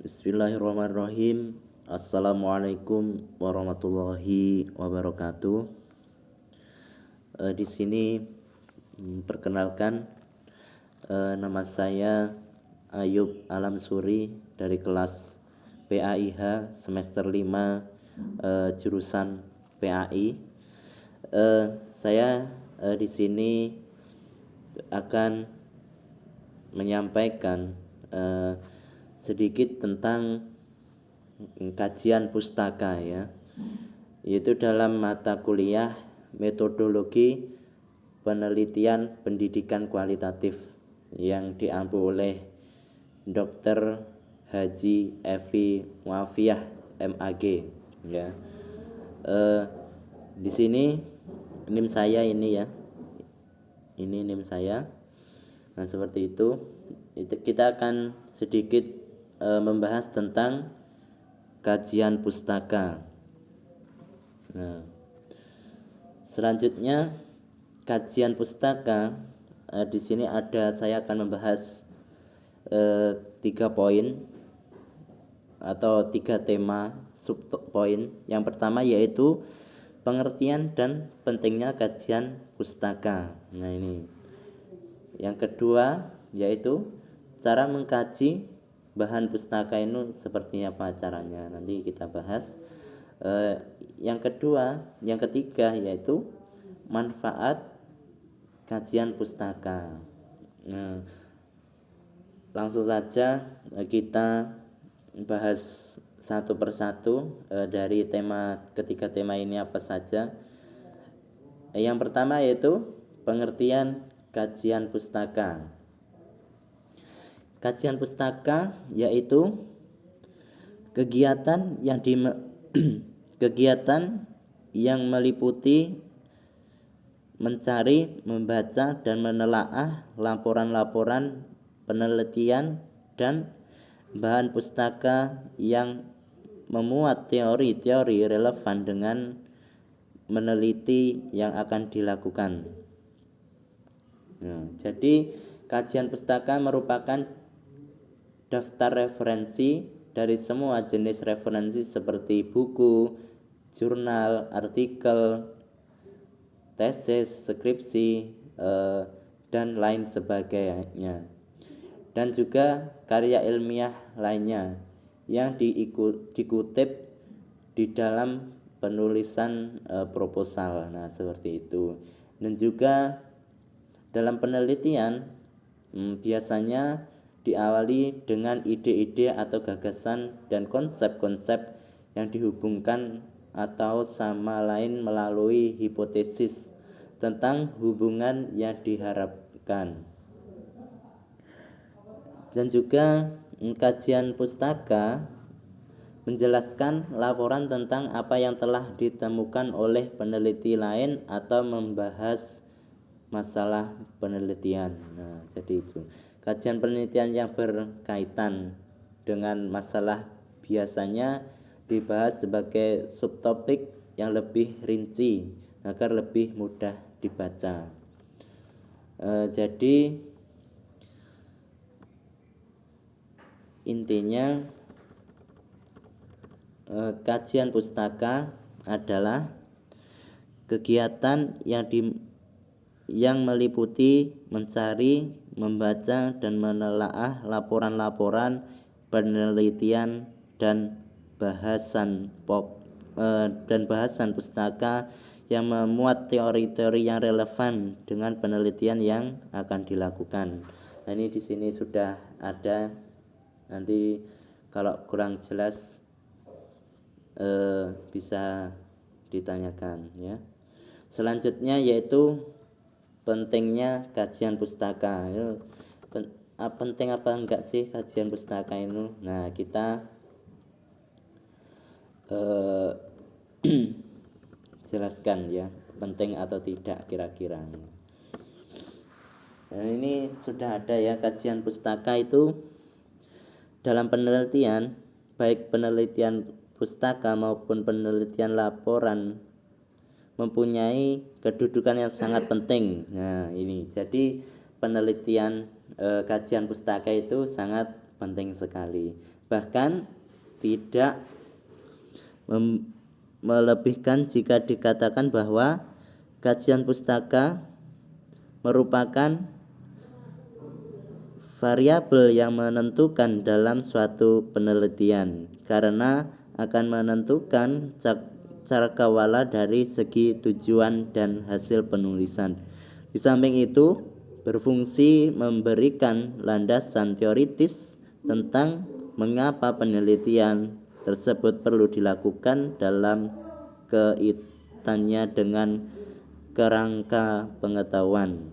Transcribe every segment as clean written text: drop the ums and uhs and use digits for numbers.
Bismillahirrahmanirrahim. Assalamualaikum warahmatullahi wabarakatuh. Di sini perkenalkan, nama saya Ayub Alam Suri dari kelas PAIH semester 5, jurusan PAI. Saya di sini akan menyampaikan sedikit tentang kajian pustaka ya, yaitu dalam mata kuliah metodologi penelitian pendidikan kualitatif yang diampu oleh Dr. Haji Evi Muafiah MAG ya. Di sini NIM saya ini ya, ini NIM saya. Nah seperti itu kita akan sedikit membahas tentang kajian pustaka. Nah, selanjutnya kajian pustaka, di sini saya akan membahas 3 poin atau 3 tema subpoin. Yang pertama yaitu pengertian dan pentingnya kajian pustaka. Nah ini. Yang kedua yaitu cara mengkaji bahan pustaka itu seperti apa caranya, nanti kita bahas. Yang ketiga yaitu manfaat kajian pustaka. Nah, langsung saja kita bahas satu persatu dari ketiga tema ini apa saja. Yang pertama yaitu pengertian kajian pustaka. Kajian pustaka yaitu kegiatan yang meliputi mencari, membaca dan menelaah laporan-laporan penelitian dan bahan pustaka yang memuat teori-teori relevan dengan meneliti yang akan dilakukan. Nah, jadi kajian pustaka merupakan daftar referensi dari semua jenis referensi seperti buku, jurnal, artikel, tesis, skripsi, dan lain sebagainya. Dan juga karya ilmiah lainnya yang dikutip di dalam penulisan proposal. Nah, seperti itu. Dan juga dalam penelitian biasanya diawali dengan ide-ide atau gagasan dan konsep-konsep yang dihubungkan atau sama lain melalui hipotesis tentang hubungan yang diharapkan. Dan juga kajian pustaka menjelaskan laporan tentang apa yang telah ditemukan oleh peneliti lain atau membahas masalah penelitian. Nah, jadi itu. Kajian penelitian yang berkaitan dengan masalah biasanya dibahas sebagai subtopik yang lebih rinci agar lebih mudah dibaca. Jadi intinya kajian pustaka adalah kegiatan yang meliputi mencari, membaca dan menelaah laporan-laporan penelitian dan bahasan pustaka yang memuat teori-teori yang relevan dengan penelitian yang akan dilakukan. Nah, ini di sini sudah ada. Nanti kalau kurang jelas bisa ditanyakan ya. Selanjutnya yaitu pentingnya kajian pustaka. Penting apa enggak sih kajian pustaka itu? Nah, kita jelaskan ya, penting atau tidak kira-kira. Nah, ini sudah ada ya, kajian pustaka itu dalam penelitian, baik penelitian pustaka maupun penelitian laporan mempunyai kedudukan yang sangat penting. Nah, ini jadi penelitian kajian pustaka itu sangat penting sekali. Bahkan tidak melebihkan jika dikatakan bahwa kajian pustaka merupakan variabel yang menentukan dalam suatu penelitian, karena akan menentukan cakrawala dari segi tujuan dan hasil penulisan. Di samping itu, berfungsi memberikan landasan teoritis tentang mengapa penelitian tersebut perlu dilakukan dalam kaitannya dengan kerangka pengetahuan.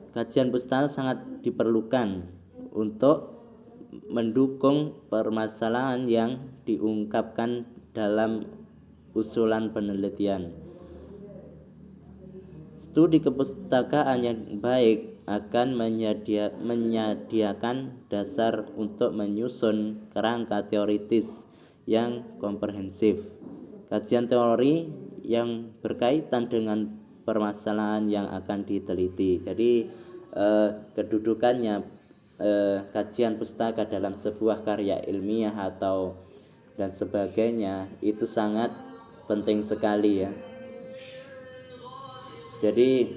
Kajian pustaka sangat diperlukan untuk mendukung permasalahan yang diungkapkan dalam usulan penelitian. Studi kepustakaan yang baik akan menyediakan dasar untuk menyusun kerangka teoritis yang komprehensif. Kajian teori yang berkaitan dengan permasalahan yang akan diteliti. Jadi kedudukannya kajian pustaka dalam sebuah karya ilmiah atau dan sebagainya itu sangat penting sekali ya. Jadi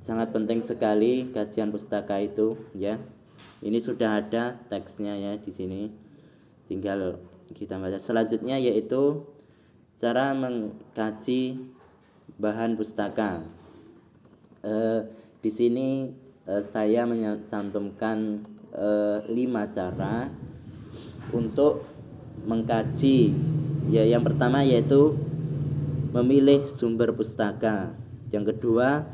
sangat penting sekali kajian pustaka itu ya. Ini sudah ada teksnya ya di sini. Tinggal kita baca. Selanjutnya yaitu cara mengkaji bahan pustaka. Di sini saya mencantumkan 5 cara untuk mengkaji. Ya, yang pertama yaitu memilih sumber pustaka. Yang kedua,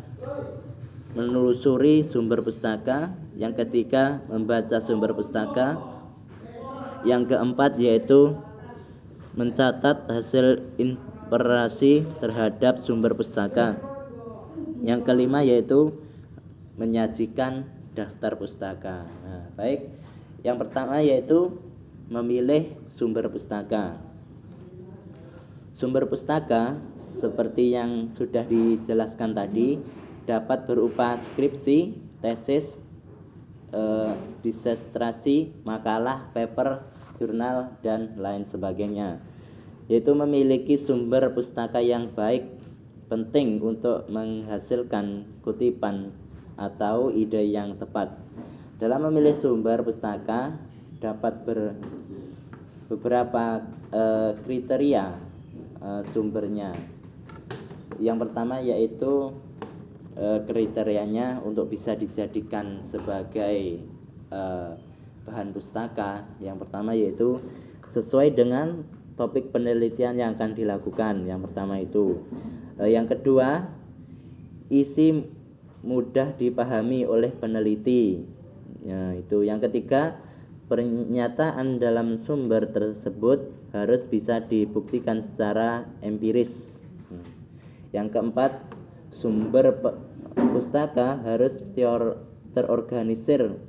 menelusuri sumber pustaka. Yang ketiga, membaca sumber pustaka. Yang keempat yaitu mencatat hasil inspirasi terhadap sumber pustaka. Yang kelima yaitu menyajikan daftar pustaka. Nah, baik. Yang pertama yaitu memilih sumber pustaka. Sumber pustaka seperti yang sudah dijelaskan tadi dapat berupa skripsi, tesis, disertasi, makalah, paper, jurnal, dan lain sebagainya. Yaitu memiliki sumber pustaka yang baik penting untuk menghasilkan kutipan atau ide yang tepat. Dalam memilih sumber pustaka dapat beberapa kriteria sumbernya. Yang pertama yaitu kriterianya untuk bisa dijadikan sebagai bahan pustaka. Yang pertama yaitu sesuai dengan topik penelitian yang akan dilakukan. Yang pertama itu. Yang kedua, isi mudah dipahami oleh peneliti. Ya, itu. Yang ketiga, pernyataan dalam sumber tersebut harus bisa dibuktikan secara empiris. Yang keempat, sumber pustaka harus terorganisir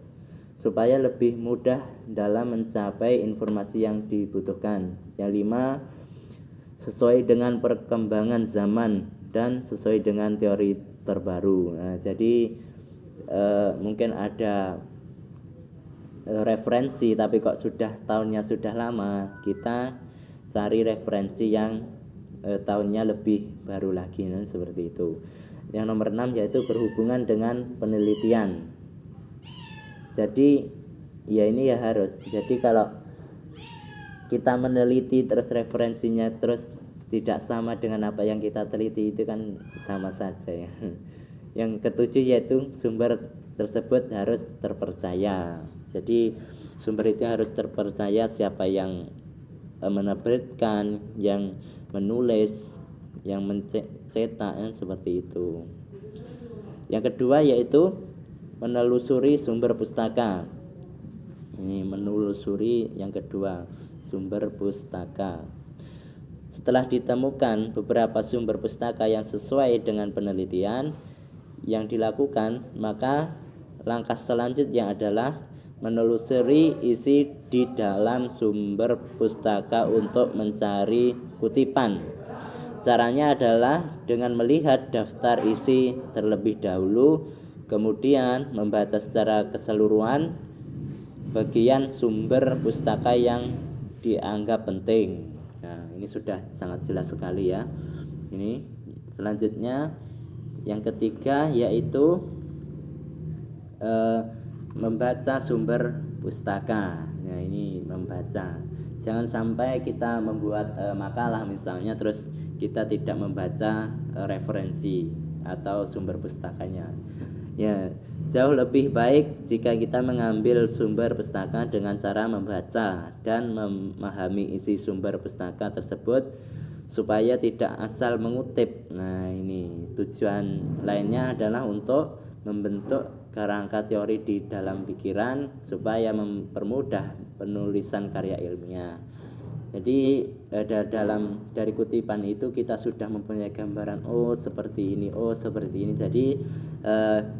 supaya lebih mudah dalam mencapai informasi yang dibutuhkan. Yang lima, sesuai dengan perkembangan zaman dan sesuai dengan teori terbaru. Nah, jadi mungkin ada referensi tapi kok tahunnya sudah lama, kita cari referensi yang tahunnya lebih baru lagi, nah, seperti itu. Yang nomor 6 yaitu berhubungan dengan penelitian. Jadi ya ini ya harus. Jadi kalau kita meneliti terus referensinya terus tidak sama dengan apa yang kita teliti, itu kan sama saja ya. Yang ketujuh yaitu sumber tersebut harus terpercaya. Jadi sumber itu harus terpercaya, siapa yang menerbitkan, yang menulis, yang mencetak, seperti itu. Yang kedua yaitu menelusuri sumber pustaka. Ini menelusuri yang kedua, sumber pustaka. Setelah ditemukan beberapa sumber pustaka yang sesuai dengan penelitian yang dilakukan, maka langkah selanjutnya adalah menelusuri isi di dalam sumber pustaka untuk mencari kutipan. Caranya adalah dengan melihat daftar isi terlebih dahulu, Kemudian membaca secara keseluruhan bagian sumber pustaka yang dianggap penting. Nah, ini sudah sangat jelas sekali ya. Ini selanjutnya yang ketiga yaitu membaca sumber pustaka. Nah, ini membaca. Jangan sampai kita membuat makalah misalnya terus kita tidak membaca referensi atau sumber pustakanya. Ya, jauh lebih baik jika kita mengambil sumber pustaka dengan cara membaca dan memahami isi sumber pustaka tersebut supaya tidak asal mengutip. Nah, ini tujuan lainnya adalah untuk membentuk kerangka teori di dalam pikiran supaya mempermudah penulisan karya ilmiah. Jadi dari kutipan itu kita sudah mempunyai gambaran seperti ini, seperti ini. Jadi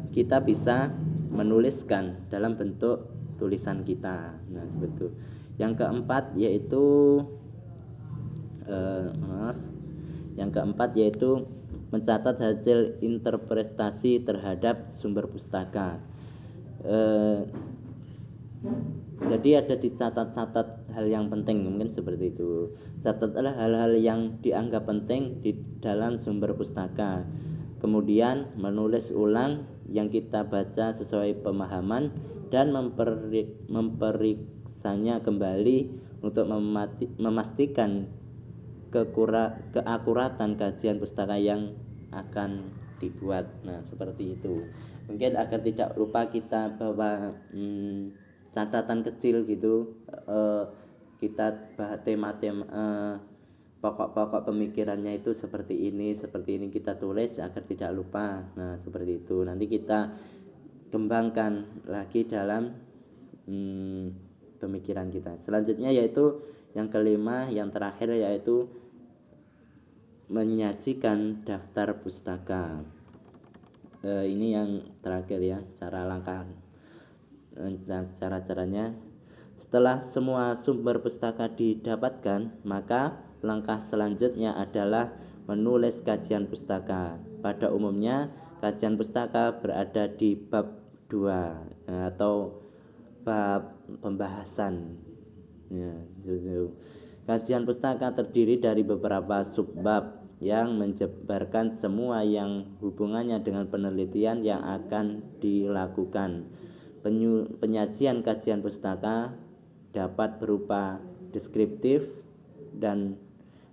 kita bisa menuliskan dalam bentuk tulisan kita. Nah, seperti itu. Yang keempat yaitu mencatat hasil interpretasi terhadap sumber pustaka. Jadi ada dicatat-catat hal yang penting, mungkin seperti itu. Catatlah hal-hal yang dianggap penting di dalam sumber pustaka. Kemudian menulis ulang yang kita baca sesuai pemahaman dan memperiksanya kembali untuk memastikan keakuratan kajian pustaka yang akan dibuat. Nah, seperti itu. Mungkin agar tidak lupa kita bawa catatan kecil gitu, kita bahas tema-tema pokok-pokok pemikirannya itu seperti ini kita tulis agar tidak lupa. Nah, seperti itu. Nanti kita kembangkan lagi dalam pemikiran kita. Selanjutnya yaitu yang kelima, yang terakhir yaitu menyajikan daftar pustaka. Ini yang terakhir ya, cara-caranya. Setelah semua sumber pustaka didapatkan, maka langkah selanjutnya adalah menulis kajian pustaka. Pada umumnya kajian pustaka berada di bab 2 atau bab pembahasan ya. Kajian pustaka terdiri dari beberapa subbab yang menjabarkan semua yang hubungannya dengan penelitian yang akan dilakukan. Penyajian kajian pustaka dapat berupa deskriptif dan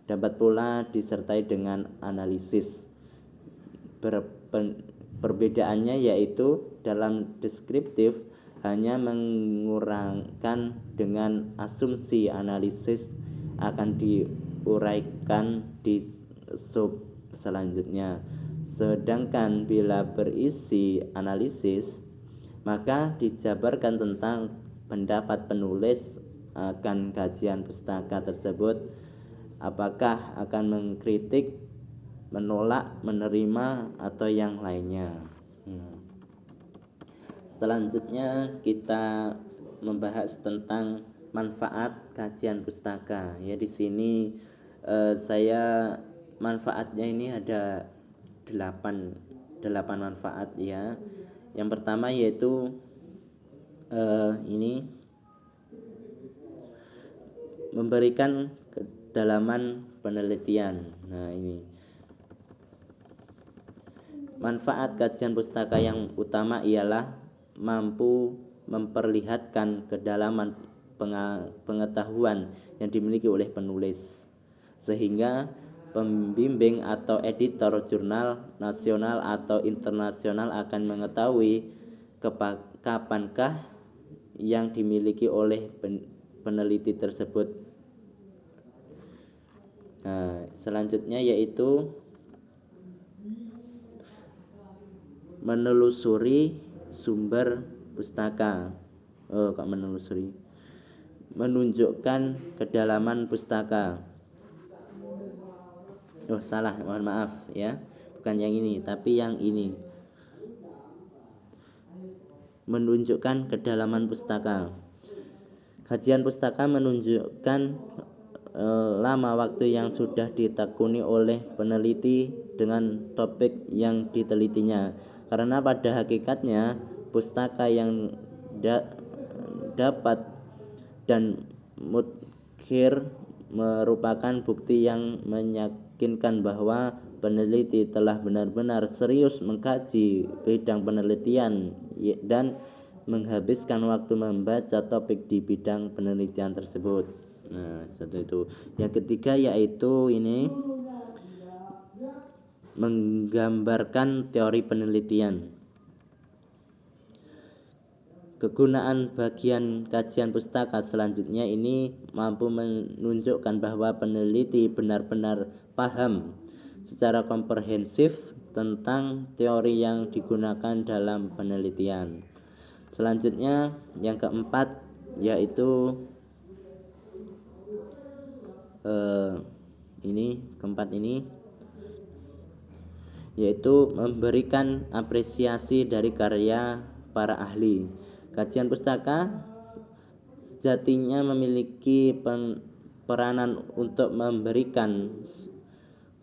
dapat pula disertai dengan analisis. Perbedaannya yaitu dalam deskriptif hanya mengurangkan dengan asumsi, analisis akan diuraikan di sub selanjutnya. Sedangkan bila berisi analisis, maka dijabarkan tentang pendapat penulis akan kajian pustaka tersebut, apakah akan mengkritik, menolak, menerima, atau yang lainnya. Selanjutnya kita membahas tentang manfaat kajian pustaka. Ya, di sini saya manfaatnya ini ada 8 manfaat ya. Yang pertama yaitu ini memberikan kedalaman penelitian. Nah, ini manfaat kajian pustaka yang utama ialah mampu memperlihatkan kedalaman pengetahuan yang dimiliki oleh penulis, sehingga pembimbing atau editor jurnal nasional atau internasional akan mengetahui kapankah yang dimiliki oleh peneliti tersebut. Nah, selanjutnya yaitu menelusuri sumber pustaka. Menunjukkan kedalaman pustaka. Salah, mohon maaf ya. Bukan yang ini, tapi yang ini. Menunjukkan kedalaman pustaka. Kajian pustaka menunjukkan lama waktu yang sudah ditekuni oleh peneliti dengan topik yang ditelitinya. Karena pada hakikatnya pustaka yang dapat dan mudkhir merupakan bukti yang meyakinkan bahwa peneliti telah benar-benar serius mengkaji bidang penelitian dan menghabiskan waktu membaca topik di bidang penelitian tersebut. Nah, satu itu. Yang ketiga yaitu ini menggambarkan teori penelitian. Kegunaan bagian kajian pustaka selanjutnya ini mampu menunjukkan bahwa peneliti benar-benar paham secara komprehensif tentang teori yang digunakan dalam penelitian. Selanjutnya yang keempat yaitu ini yaitu memberikan apresiasi dari karya para ahli. Kajian pustaka sejatinya memiliki peranan untuk memberikan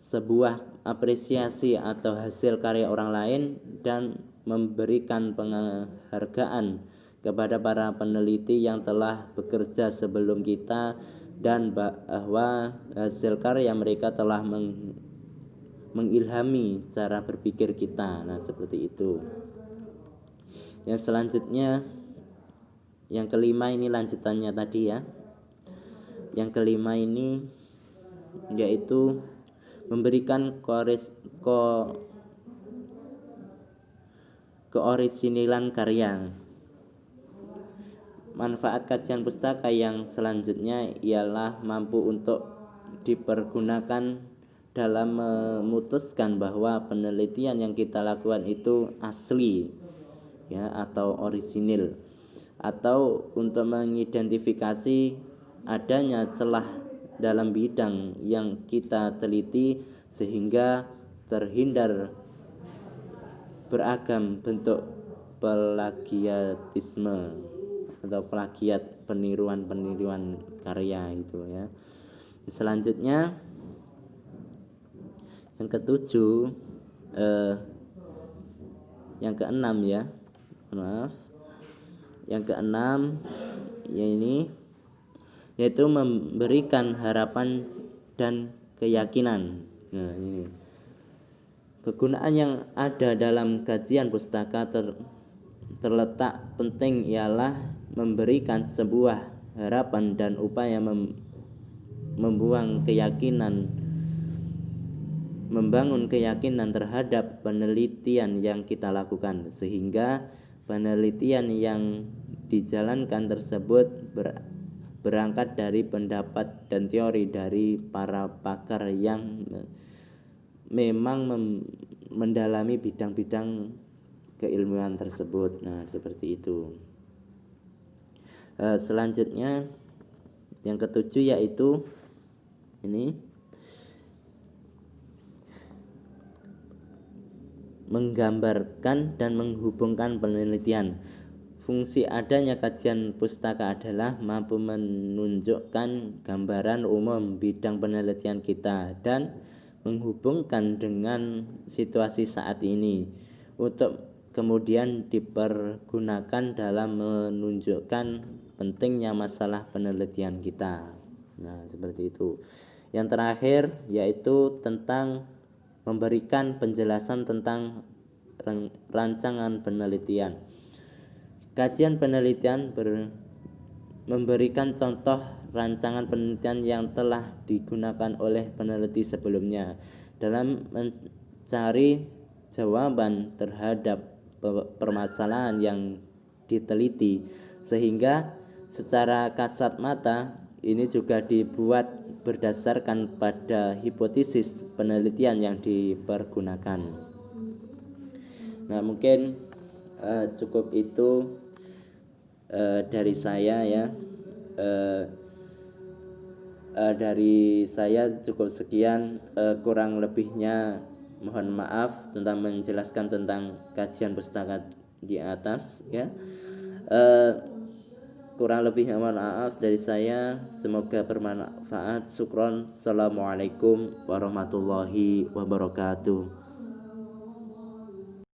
sebuah apresiasi atau hasil karya orang lain dan memberikan penghargaan kepada para peneliti yang telah bekerja sebelum kita dan bahwa hasil karya mereka telah mengilhami cara berpikir kita. Nah, seperti itu. Yang selanjutnya yang kelima ini lanjutannya tadi ya. Yang kelima ini yaitu memberikan keorisinilan karya. Manfaat kajian pustaka yang selanjutnya ialah mampu untuk dipergunakan dalam memutuskan bahwa penelitian yang kita lakukan itu asli ya atau orisinil, atau untuk mengidentifikasi adanya celah dalam bidang yang kita teliti sehingga terhindar beragam bentuk plagiatisme atau plagiat, peniruan karya itu ya. Selanjutnya yang ketujuh yang keenam ya. Yang keenam ini yaitu memberikan harapan dan keyakinan. Nah, ini kegunaan yang ada dalam kajian pustaka terletak penting ialah memberikan sebuah harapan dan upaya membangun keyakinan terhadap penelitian yang kita lakukan, sehingga penelitian yang dijalankan tersebut berangkat dari pendapat dan teori dari para pakar yang memang mendalami bidang-bidang keilmuan tersebut. Nah, seperti itu. Selanjutnya yang ketujuh yaitu ini menggambarkan dan menghubungkan penelitian. Fungsi adanya kajian pustaka adalah mampu menunjukkan gambaran umum bidang penelitian kita dan menghubungkan dengan situasi saat ini untuk kemudian dipergunakan dalam menunjukkan pentingnya masalah penelitian kita. Nah, seperti itu. Yang terakhir yaitu tentang memberikan penjelasan tentang rancangan penelitian. Kajian penelitian memberikan contoh rancangan penelitian yang telah digunakan oleh peneliti sebelumnya dalam mencari jawaban terhadap permasalahan yang diteliti, sehingga secara kasat mata ini juga dibuat berdasarkan pada hipotesis penelitian yang dipergunakan. Nah, mungkin cukup itu dari saya ya. Dari saya cukup sekian, kurang lebihnya mohon maaf tentang menjelaskan tentang kajian pustaka di atas ya. Kurang lebihnya mohon maaf dari saya, semoga bermanfaat. Syukron. Assalamualaikum warahmatullahi wabarakatuh.